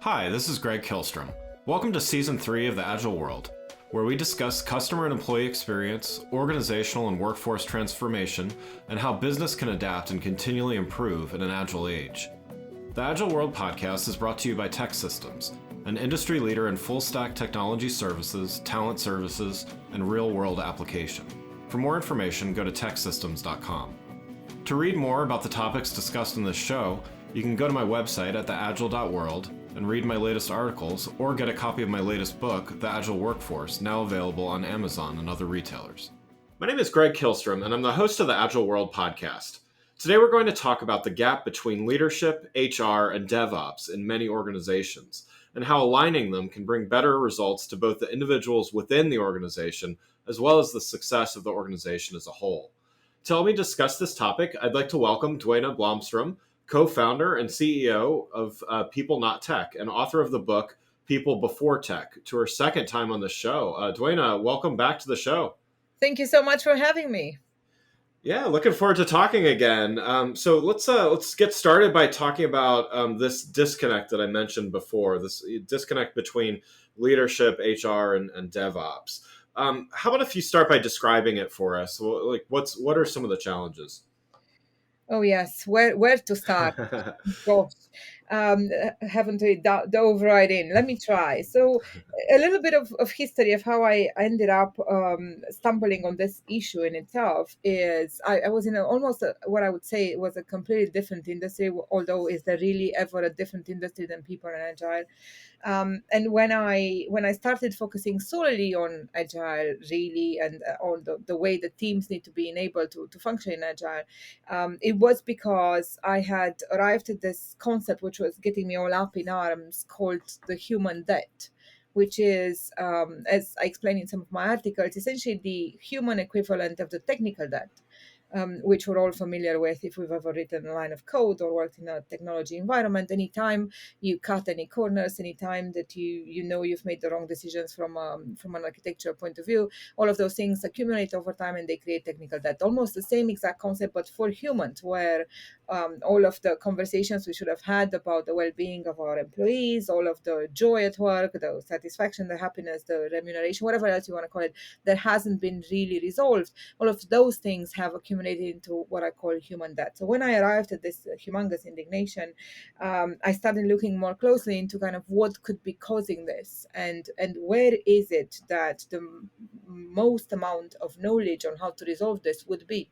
Hi, this is Greg Kilstrom. Welcome to Season 3 of the Agile World, where we discuss customer and employee experience, organizational and workforce transformation, and how business can adapt and continually improve in an agile age. The Agile World podcast is brought to you by TEKsystems, an industry leader in full-stack technology services, talent services, and real-world application. For more information, go to teksystems.com. To read more about the topics discussed in this show, you can go to my website at theagile.world and read my latest articles, or get a copy of my latest book, The Agile Workforce, now available on Amazon and other retailers. My name is Greg Kilstrom, and I'm the host of the Agile World podcast. Today we're going to talk about the gap between leadership, HR, and DevOps in many organizations, and how aligning them can bring better results to both the individuals within the organization, as well as the success of the organization as a whole. To help me discuss this topic, I'd like to welcome Duena Blomstrom, co-founder and CEO of People Not Tech, and author of the book People Before Tech, to her second time on the show. Duena, welcome back to the show. Thank you so much for having me. Yeah, looking forward to talking again. So let's get started by talking about this disconnect that I mentioned before, this disconnect between leadership, HR, and DevOps. How about if you start by describing it for us? Well, what are some of the challenges? Oh yes, where to start? Gosh, haven't we dove right in? Let me try. So, a little bit of history of how I ended up stumbling on this issue in itself is I was in what I would say was a completely different industry, although is there really ever a different industry than people and agile? And when I started focusing solely on agile, really, and on the way the teams need to be enabled to function in agile, it was because I had arrived at this concept which was getting me all up in arms, called the human debt, which is, as I explain in some of my articles, essentially the human equivalent of the technical debt. Which we're all familiar with if we've ever written a line of code or worked in a technology environment. Anytime you cut any corners, anytime that you know you've made the wrong decisions from an architectural point of view, all of those things accumulate over time and they create technical debt. Almost the same exact concept, but for humans, where all of the conversations we should have had about the well-being of our employees, all of the joy at work, the satisfaction, the happiness, the remuneration, whatever else you want to call it, that hasn't been really resolved. All of those things have accumulated into what I call human debt. So when I arrived at this humongous indignation, I started looking more closely into kind of what could be causing this, and where is it that the most amount of knowledge on how to resolve this would be.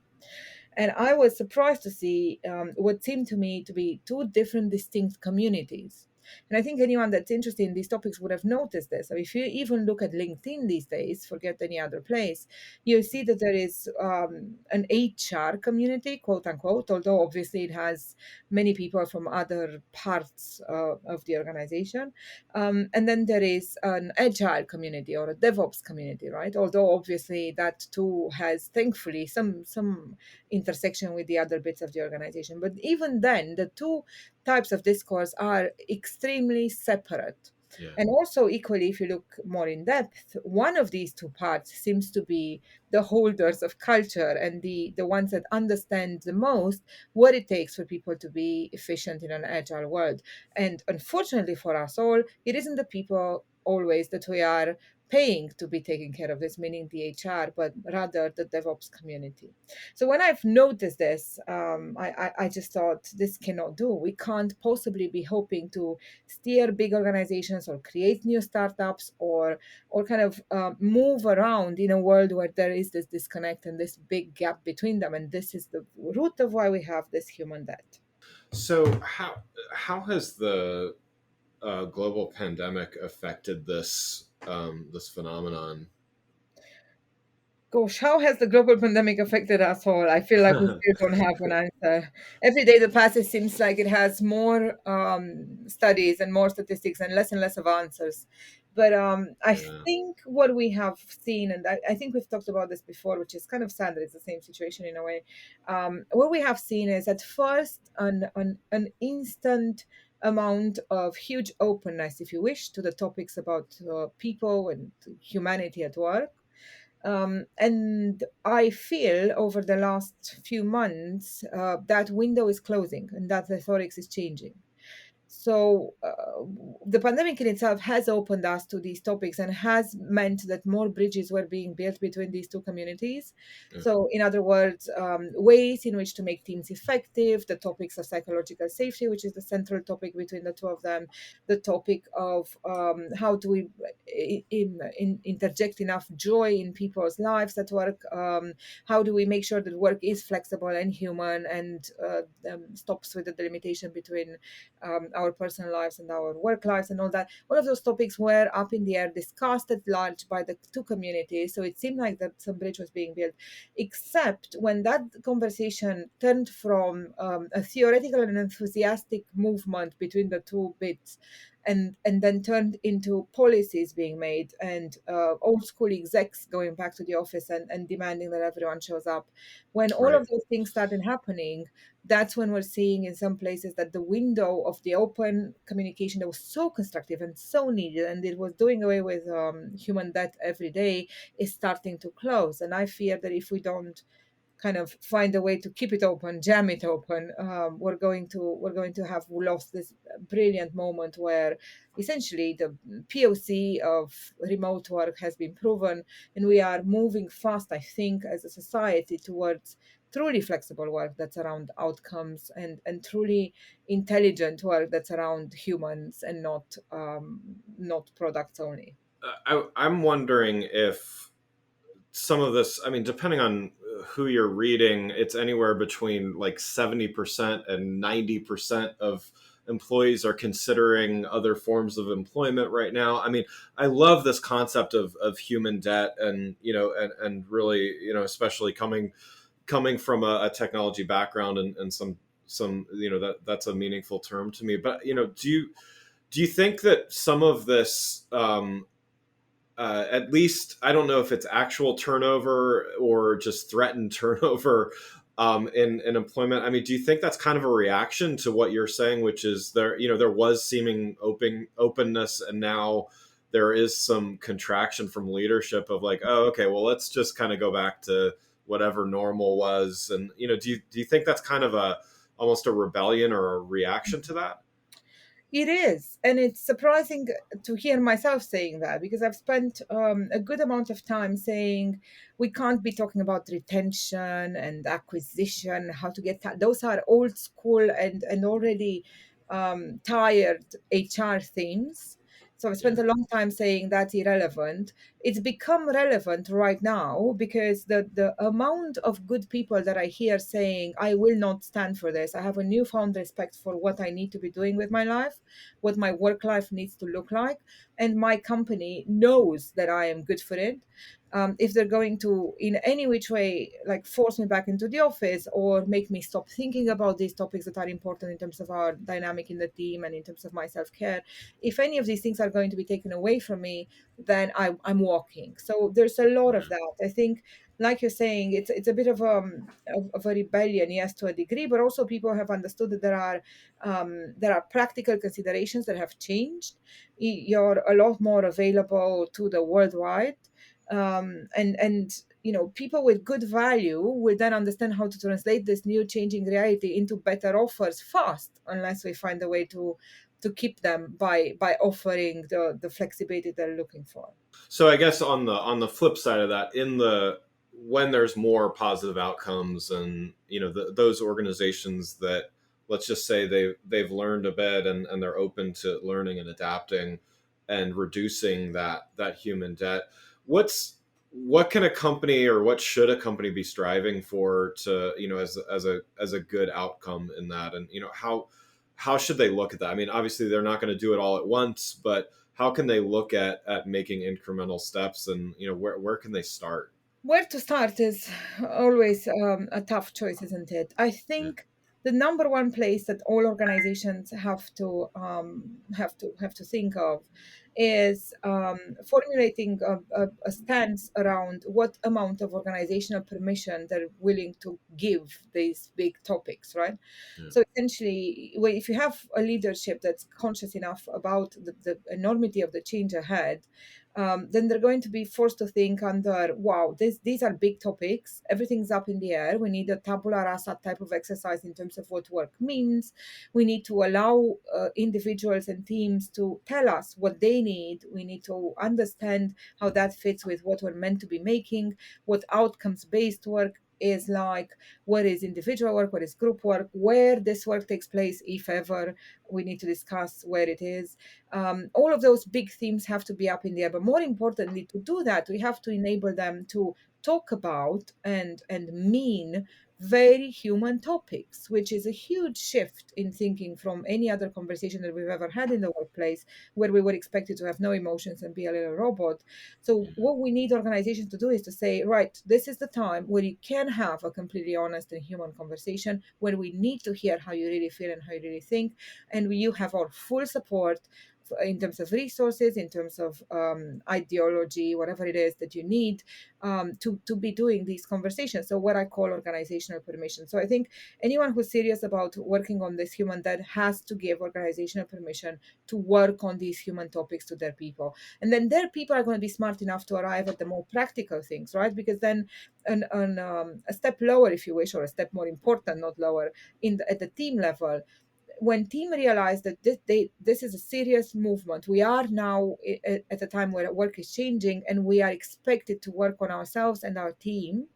And I was surprised to see what seemed to me to be two different distinct communities. And I think anyone that's interested in these topics would have noticed this. So if you even look at LinkedIn these days, forget any other place, you'll see that there is an HR community, quote unquote, although obviously it has many people from other parts of the organization. And then there is an agile community or a DevOps community, right? Although obviously that too has thankfully some intersection with the other bits of the organization. But even then, the two types of discourse are extremely separate. Yeah. And also, equally, if you look more in depth, one of these two parts seems to be the holders of culture and the ones that understand the most what it takes for people to be efficient in an agile world. And unfortunately for us all, it isn't the people always that we are paying to be taking care of this, meaning the HR, but rather the DevOps community. So when I've noticed this, I just thought this cannot do. We can't possibly be hoping to steer big organizations or create new startups or kind of move around in a world where there is this disconnect and this big gap between them. And this is the root of why we have this human debt. So how has the global pandemic affected this this phenomenon? Gosh, how has the global pandemic affected us all? I feel like we still don't have an answer. Every day that passes seems like it has more studies and more statistics and less of answers. But I Yeah. think what we have seen, and I think we've talked about this before, which is kind of sad that it's the same situation in a way. What we have seen is at first an instant amount of huge openness, if you wish, to the topics about people and humanity at work. And I feel over the last few months that window is closing and that rhetoric is changing. So the pandemic in itself has opened us to these topics and has meant that more bridges were being built between these two communities. Yeah. So, in other words, ways in which to make teams effective, the topics of psychological safety, which is the central topic between the two of them, the topic of how do we interject enough joy in people's lives at work, how do we make sure that work is flexible and human and stops with the delimitation between our personal lives and our work lives and all that. All of those topics were up in the air, discussed at large by the two communities. So it seemed like that some bridge was being built, except when that conversation turned from a theoretical and enthusiastic movement between the two bits and then turned into policies being made and old school execs going back to the office and demanding that everyone shows up. When all Right. of those things started happening, that's when we're seeing in some places that the window of the open communication that was so constructive and so needed, and it was doing away with human death every day, is starting to close. And I fear that if we don't kind of find a way to keep it open, jam it open, we're going to have lost this brilliant moment where essentially the POC of remote work has been proven, and we are moving fast, I think, as a society towards truly flexible work that's around outcomes and truly intelligent work that's around humans and not products only. I'm wondering if some of this, I mean, depending on who you're reading, it's anywhere between like 70% and 90% of employees are considering other forms of employment right now. I mean, I love this concept of human debt, and and really, especially coming from a technology background, and some, that's a meaningful term to me. But do you think that some of this, at least, I don't know if it's actual turnover or just threatened turnover, in employment. I mean, do you think that's kind of a reaction to what you're saying, which is there was seeming openness, and now there is some contraction from leadership of like, oh, okay, well, let's just kind of go back to whatever normal was, and do you think that's kind of a almost a rebellion or a reaction to that? It is. And it's surprising to hear myself saying that because I've spent a good amount of time saying we can't be talking about retention and acquisition, how to get those are old school and already tired HR themes. So I've spent Yeah. a long time saying that's irrelevant. It's become relevant right now because the amount of good people that I hear saying, I will not stand for this. I have a newfound respect for what I need to be doing with my life, what my work life needs to look like, and my company knows that I am good for it. If they're going to in any which way like force me back into the office or make me stop thinking about these topics that are important in terms of our dynamic in the team and in terms of my self-care, if any of these things are going to be taken away from me, then I'm walking. So there's a lot of that, I think. Like you're saying, it's a bit of a rebellion, yes, to a degree, but also people have understood that there are practical considerations that have changed. You're a lot more available to the worldwide, and people with good value will then understand how to translate this new changing reality into better offers fast, unless we find a way to keep them by offering the flexibility they're looking for. So I guess on the flip side of that, in the when there's more positive outcomes, and those organizations that, let's just say, they've learned a bit, and they're open to learning and adapting and reducing that human debt. What can a company, or what should a company be striving for to, as a good outcome in that? And how should they look at that? I mean, obviously they're not going to do it all at once, but how can they look at making incremental steps, and where can they start? Where to start is always a tough choice, isn't it? I Yeah. think the number one place that all organizations have to think of is formulating a stance around what amount of organizational permission they're willing to give these big topics, right? Yeah. So essentially, if you have a leadership that's conscious enough about the enormity of the change ahead, then they're going to be forced to think under, wow, these are big topics. Everything's up in the air. We need a tabula rasa type of exercise in terms of what work means. We need to allow individuals and teams to tell us what they need. We need to understand how that fits with what we're meant to be making, what outcomes based work is like, what is individual work, what is group work, where this work takes place, if ever. We need to discuss where it is. All of those big themes have to be up in the air. But more importantly, to do that, we have to enable them to talk about and mean very human topics, which is a huge shift in thinking from any other conversation that we've ever had in the workplace, where we were expected to have no emotions and be a little robot. So, what we need organizations to do is to say, right, this is the time where you can have a completely honest and human conversation, where we need to hear how you really feel and how you really think, and you have our full support in terms of resources, in terms of ideology, whatever it is that you need to be doing these conversations. So, what I call organizational permission. So, I think anyone who's serious about working on this human debt has to give organizational permission to work on these human topics to their people. And then their people are going to be smart enough to arrive at the more practical things, right? Because then, a step lower, if you wish, or a step more important, not lower, at the team level, when team realized that this is a serious movement, we are now at a time where work is changing and we are expected to work on ourselves and our team.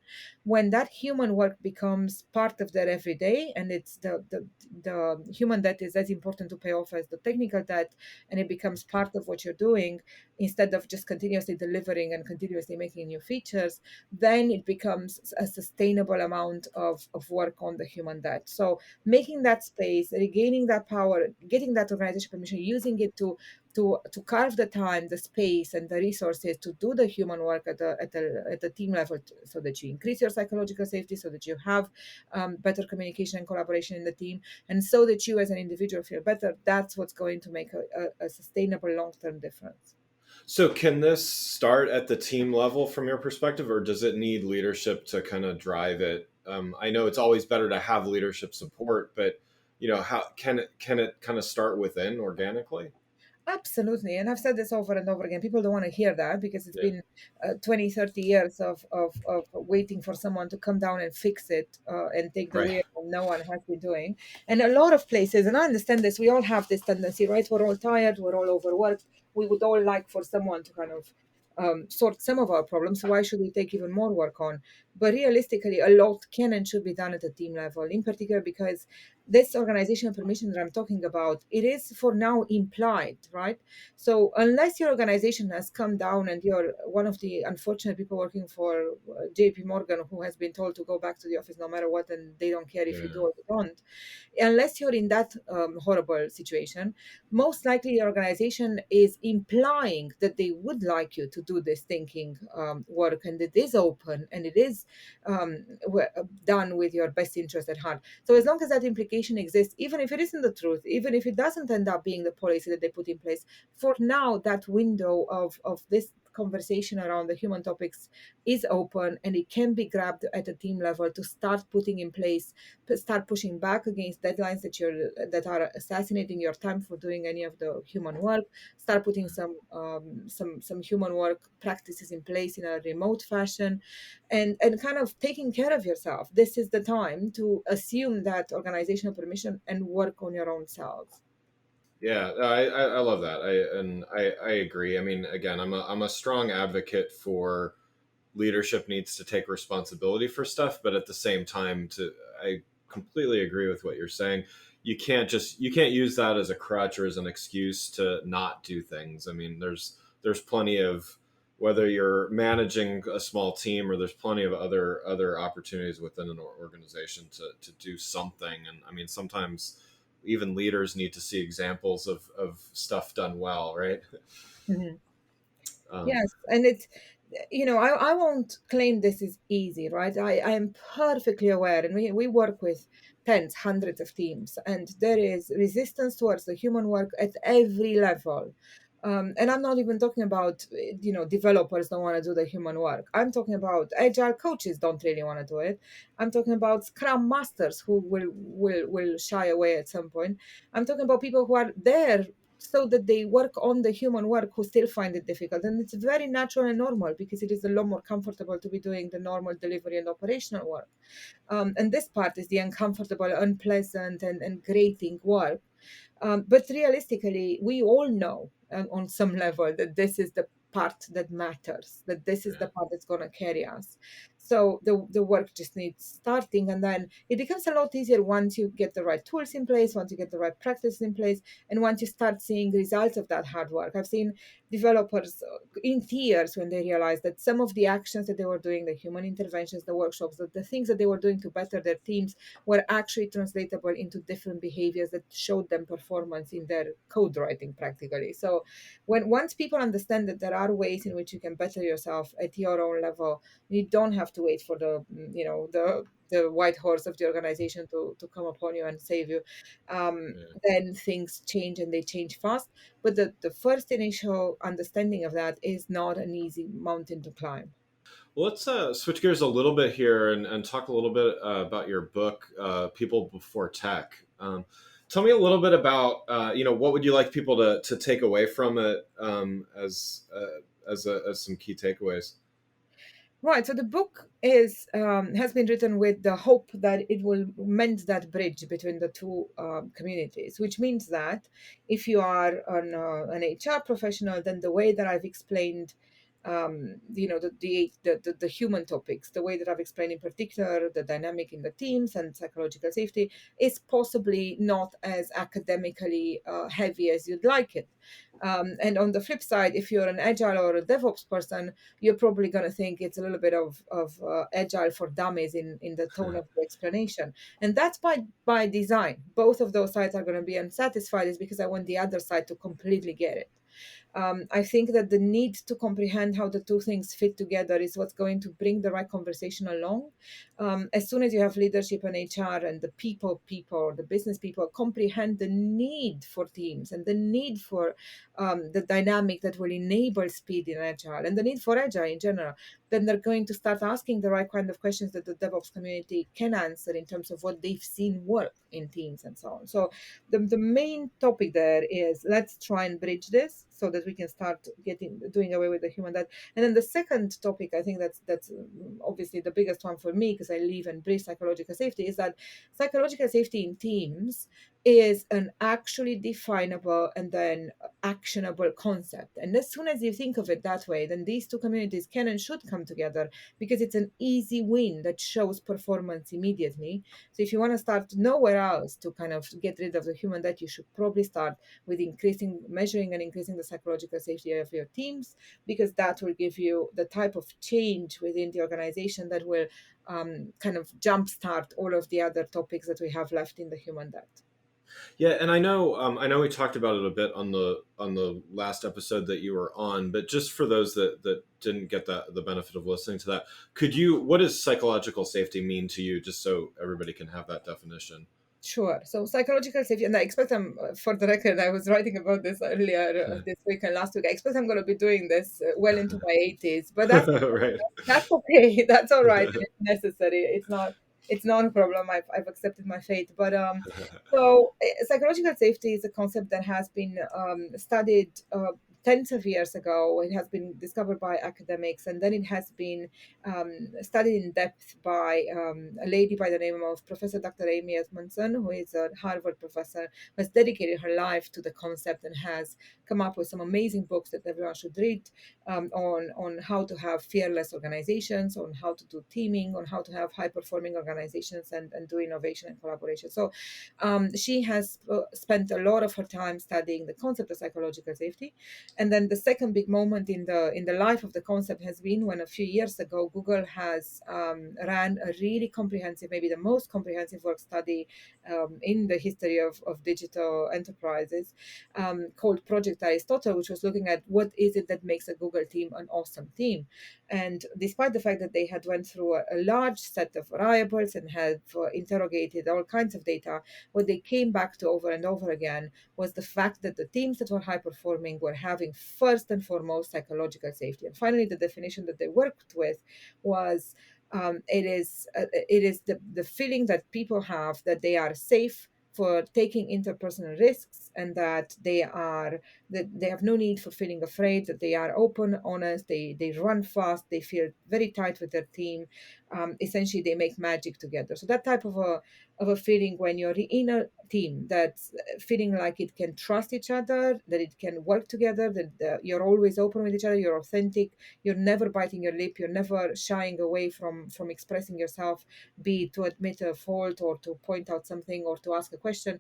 When that human work becomes part of their everyday, and it's the human debt is as important to pay off as the technical debt, and it becomes part of what you're doing instead of just continuously delivering and continuously making new features, then it becomes a sustainable amount of work on the human debt. So making that space, regaining that power, getting that organization permission, using it to carve the time, the space, and the resources to do the human work at the team level, so that you increase your psychological safety, so that you have better communication and collaboration in the team, and so that you as an individual feel better. That's what's going to make a sustainable long-term difference. So, can this start at the team level from your perspective, or does it need leadership to kind of drive it? I know it's always better to have leadership support, but how can it kind of start within organically? Absolutely. And I've said this over and over again. People don't want to hear that because it's Yeah. been 20, 30 years of waiting for someone to come down and fix it and take the Right. wheel, and no one has been doing. And a lot of places, and I understand this, we all have this tendency, right? We're all tired, we're all overworked. We would all like for someone to kind of sort some of our problems. Why should we take even more work on? But realistically, a lot can and should be done at the team level, in particular because this organizational permission that I'm talking about, it is for now implied, right? So unless your organization has come down and you're one of the unfortunate people working for JP Morgan who has been told to go back to the office no matter what, and they don't care if you do Yeah. or you don't, unless you're in that horrible situation, most likely your organization is implying that they would like you to do this thinking work, and it is open and it is done with your best interest at heart. So as long as that implication exists, even if it isn't the truth, even if it doesn't end up being the policy that they put in place, for now that window of this conversation around the human topics is open, and it can be grabbed at a team level to start putting in place, to start pushing back against deadlines that are assassinating your time for doing any of the human work, start putting some human work practices in place in a remote fashion, and kind of taking care of yourself. This is the time to assume that organizational permission and work on your own self. Yeah, I love that. I agree. I mean, again, I'm a strong advocate for leadership needs to take responsibility for stuff, but at the same time, I completely agree with what you're saying. You can't use that as a crutch or as an excuse to not do things. I mean, there's plenty of, whether you're managing a small team or there's plenty of other opportunities within an organization to do something. And I mean, sometimes even leaders need to see examples of stuff done well, right? Mhm. Um, Yes, and it's, I won't claim this is easy, right? I am perfectly aware, and we work with tens, hundreds of teams, and there is resistance towards the human work at every level. And I'm not even talking about, developers don't want to do the human work. I'm talking about agile coaches don't really want to do it. I'm talking about scrum masters who will shy away at some point. I'm talking about people who are there so that they work on the human work who still find it difficult. And it's very natural and normal, because it is a lot more comfortable to be doing the normal delivery and operational work. And this part is the uncomfortable, unpleasant, and grating work. But realistically, we all know on some level that this is the part that matters, that this is the part that's going to carry us. So the work just needs starting, and then it becomes a lot easier once you get the right tools in place, once you get the right practices in place, and once you start seeing results of that hard work. I've seen developers in tears when they realize that some of the actions that they were doing, the human interventions, the workshops, the things that they were doing to better their teams, were actually translatable into different behaviors that showed them performance in their code writing practically. So when once people understand that there are ways in which you can better yourself at your own level, you don't have to wait for the white horse of the organization to come upon you and save you. Then things change, and they change fast. But the first initial understanding of that is not an easy mountain to climb. Well, let's switch gears a little bit here and talk a little bit about your book, People Before Tech. Tell me a little bit about, what would you like people to take away from it as some key takeaways? Right. So the book is has been written with the hope that it will mend that bridge between the two communities, which means that if you are an HR professional, then the way that I've explained, the human topics, the way that I've explained in particular the dynamic in the teams and psychological safety, is possibly not as academically heavy as you'd like it. And on the flip side, if you're an agile or a DevOps person, you're probably going to think it's a little bit of agile for dummies in the tone of the explanation. And that's by design. Both of those sides are going to be unsatisfied, is because I want the other side to completely get it. I think that the need to comprehend how the two things fit together is what's going to bring the right conversation along. As soon as you have leadership and HR and the people, the business people comprehend the need for teams and the need for the dynamic that will enable speed in agile and the need for agile in general, then they're going to start asking the right kind of questions that the DevOps community can answer in terms of what they've seen work in teams and so on. So the main topic there is, let's try and bridge this so that we can start doing away with the human debt. And then the second topic, I think that's obviously the biggest one for me, because I live and breathe psychological safety, is that psychological safety in teams is an actually definable and then actionable concept. And as soon as you think of it that way, then these two communities can and should come together, because it's an easy win that shows performance immediately. So if you want to start nowhere else to kind of get rid of the human debt, you should probably start with measuring and increasing the psychological safety of your teams, because that will give you the type of change within the organization that will kind of jumpstart all of the other topics that we have left in the human debt. Yeah, and I know we talked about it a bit on the last episode that you were on, but just for those that didn't get the benefit of listening to that, what does psychological safety mean to you, just so everybody can have that definition? Sure. So psychological safety, and I expect for the record, I was writing about this earlier this week and last week. I expect I'm going to be doing this well into my 80s, but Right. that's okay. That's all right. It's necessary. It's not a problem. I've accepted my fate. But psychological safety is a concept that has been studied tens of years ago. It has been discovered by academics, and then it has been studied in depth by a lady by the name of Professor Dr. Amy Edmondson, who is a Harvard professor, who has dedicated her life to the concept and has come up with some amazing books that everyone should read on how to have fearless organizations, on how to do teaming, on how to have high performing organizations and do innovation and collaboration. So she has spent a lot of her time studying the concept of psychological safety. And then the second big moment in the life of the concept has been when a few years ago Google has ran a really comprehensive, maybe the most comprehensive work study in the history of digital enterprises, called Project Aristotle, which was looking at what is it that makes a Google team an awesome team. And despite the fact that they had went through a large set of variables and had interrogated all kinds of data, what they came back to over and over again was the fact that the teams that were high performing were having first and foremost psychological safety. And finally, the definition that they worked with was it is the feeling that people have that they are safe, for taking interpersonal risks, and that they have no need for feeling afraid, that they are open, honest, they run fast, they feel very tight with their team. Essentially, they make magic together. So that type of a feeling when you're in a team that's feeling like it can trust each other, that it can work together, that you're always open with each other, you're authentic, you're never biting your lip, you're never shying away from expressing yourself, be it to admit a fault or to point out something or to ask a question.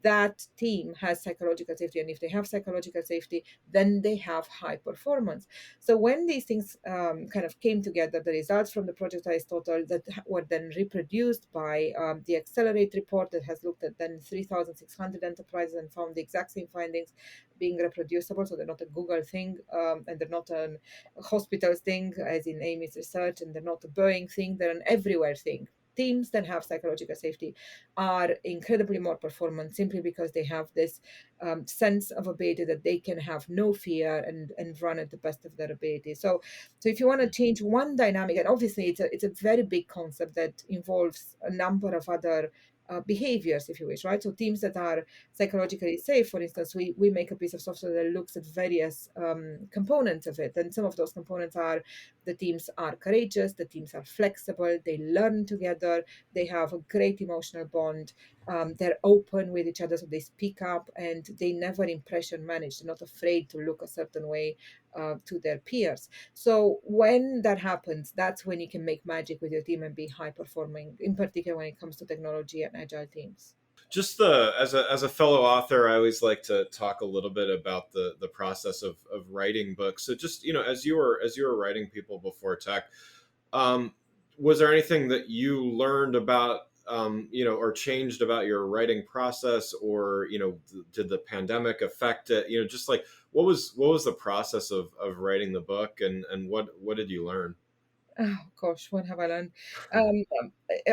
That team has psychological safety, and if they have psychological safety, then they have high performance. So when these things kind of came together, the results from the project Aristotle that were then reproduced by the Accelerate report that has looked at then 3,600 enterprises and found the exact same findings being reproducible. So they're not a Google thing, and they're not a hospitals thing, as in Amy's research, and they're not a Boeing thing. They're an everywhere thing. Teams that have psychological safety are incredibly more performant simply because they have this sense of ability that they can have no fear and run at the best of their ability. So if you want to change one dynamic, and obviously it's a very big concept that involves a number of other behaviors, if you wish, right? So teams that are psychologically safe, for instance, we make a piece of software that looks at various components of it. And some of those components are the teams are courageous, the teams are flexible, they learn together, they have a great emotional bond, they're open with each other, so they speak up, and they never impression manage. They're not afraid to look a certain way to their peers. So when that happens, that's when you can make magic with your team and be high performing, in particular when it comes to technology and agile teams. Just the as a fellow author, I always like to talk a little bit about the process of writing books. So just, as you were writing people before tech, um, was there anything that you learned about, or changed about your writing process, or did the pandemic affect it? Just like what was the process of writing the book, and what did you learn? Oh gosh, what have I learned?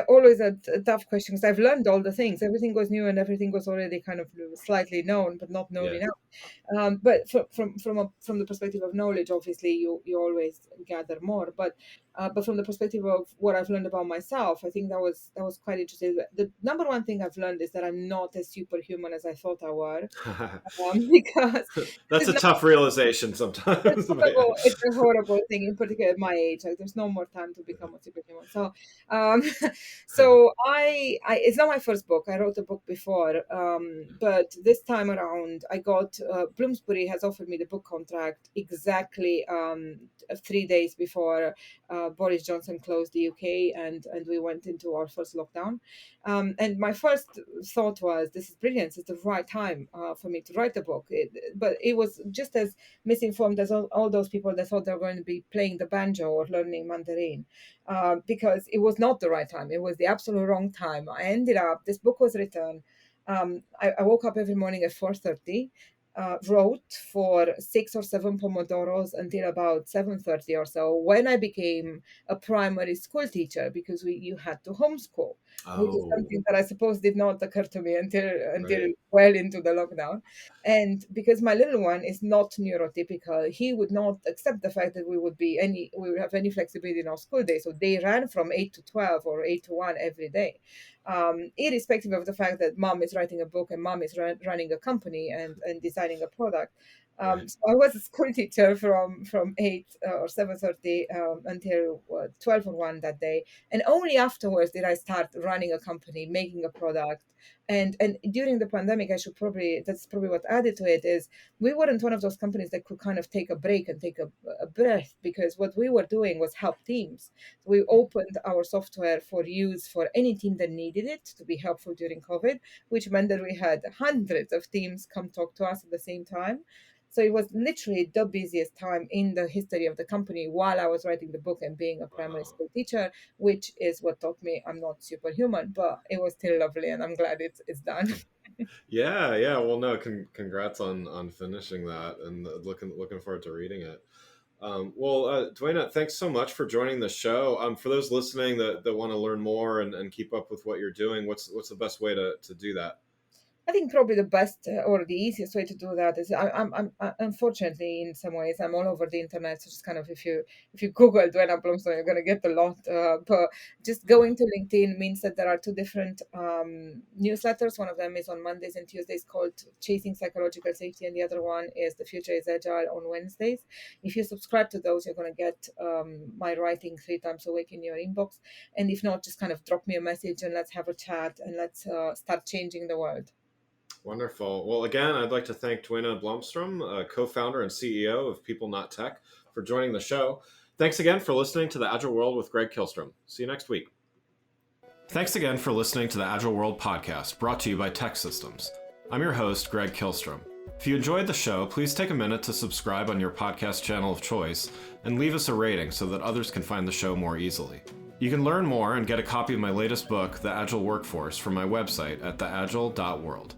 Always a tough question, because I've learned all the things. Everything was new and everything was already kind of slightly known, but not known Yeah. enough. But from the perspective of knowledge, obviously you always gather more. But from the perspective of what I've learned about myself, I think that was quite interesting. The number one thing I've learned is that I'm not as superhuman as I thought I were, because That's it's a tough realization sometimes. But yeah. it's a horrible thing, in particular at my age. Like, there's no more time to become a superhuman. Um, so it's not my first book. I wrote a book before, but this time around, I got Bloomsbury has offered me the book contract exactly 3 days before Boris Johnson closed the UK, and we went into our first lockdown. And my first thought was, this is brilliant. It's the right time for me to write the book. But it was just as misinformed as all those people that thought they were going to be playing the banjo or learning Mandarin, because it was not the right time. It was the absolute wrong time. I ended up, this book was written. I woke up every morning at 4:30, wrote for 6 or 7 pomodoros until about 7:30 or so, when I became a primary school teacher, because you had to homeschool, which is Oh, something that I suppose did not occur to me until right. well into the lockdown. And because my little one is not neurotypical, he would not accept the fact that we would have any flexibility in our school day. So they ran from 8 to 12 or 8 to 1 every day, irrespective of the fact that mom is writing a book and mom is running a company and designing a product. Right. So I was a school teacher from 8 or 7:30 until 12 or 1 that day, and only afterwards did I start running a company, making a product. And during the pandemic, that's probably what added to it, is we weren't one of those companies that could kind of take a break and take a breath, because what we were doing was help teams. We opened our software for use for any team that needed it to be helpful during COVID, which meant that we had hundreds of teams come talk to us at the same time. So it was literally the busiest time in the history of the company while I was writing the book and being a primary Wow. school teacher, which is what taught me I'm not superhuman, but it was still lovely, and I'm glad it's done. Yeah, yeah. Well, no, congrats on finishing that, and looking forward to reading it. Duena, thanks so much for joining the show. For those listening that want to learn more and keep up with what you're doing, what's the best way to do that? I think probably the best or the easiest way to do that is unfortunately in some ways I'm all over the internet. So just kind of if you Google Duena Blomstrom, you're going to get a lot. But just going to LinkedIn means that there are two different newsletters. One of them is on Mondays and Tuesdays called Chasing Psychological Safety, and the other one is The Future is Agile on Wednesdays. If you subscribe to those, you're going to get my writing 3 times a week in your inbox. And if not, just kind of drop me a message and let's have a chat and let's start changing the world. Wonderful. Well, again, I'd like to thank Duena Blomstrom, co-founder and CEO of People Not Tech, for joining the show. Thanks again for listening to The Agile World with Greg Kihlstrom. See you next week. Thanks again for listening to the Agile World podcast, brought to you by Tech Systems. I'm your host, Greg Kihlstrom. If you enjoyed the show, please take a minute to subscribe on your podcast channel of choice and leave us a rating so that others can find the show more easily. You can learn more and get a copy of my latest book, The Agile Workforce, from my website at theagile.world.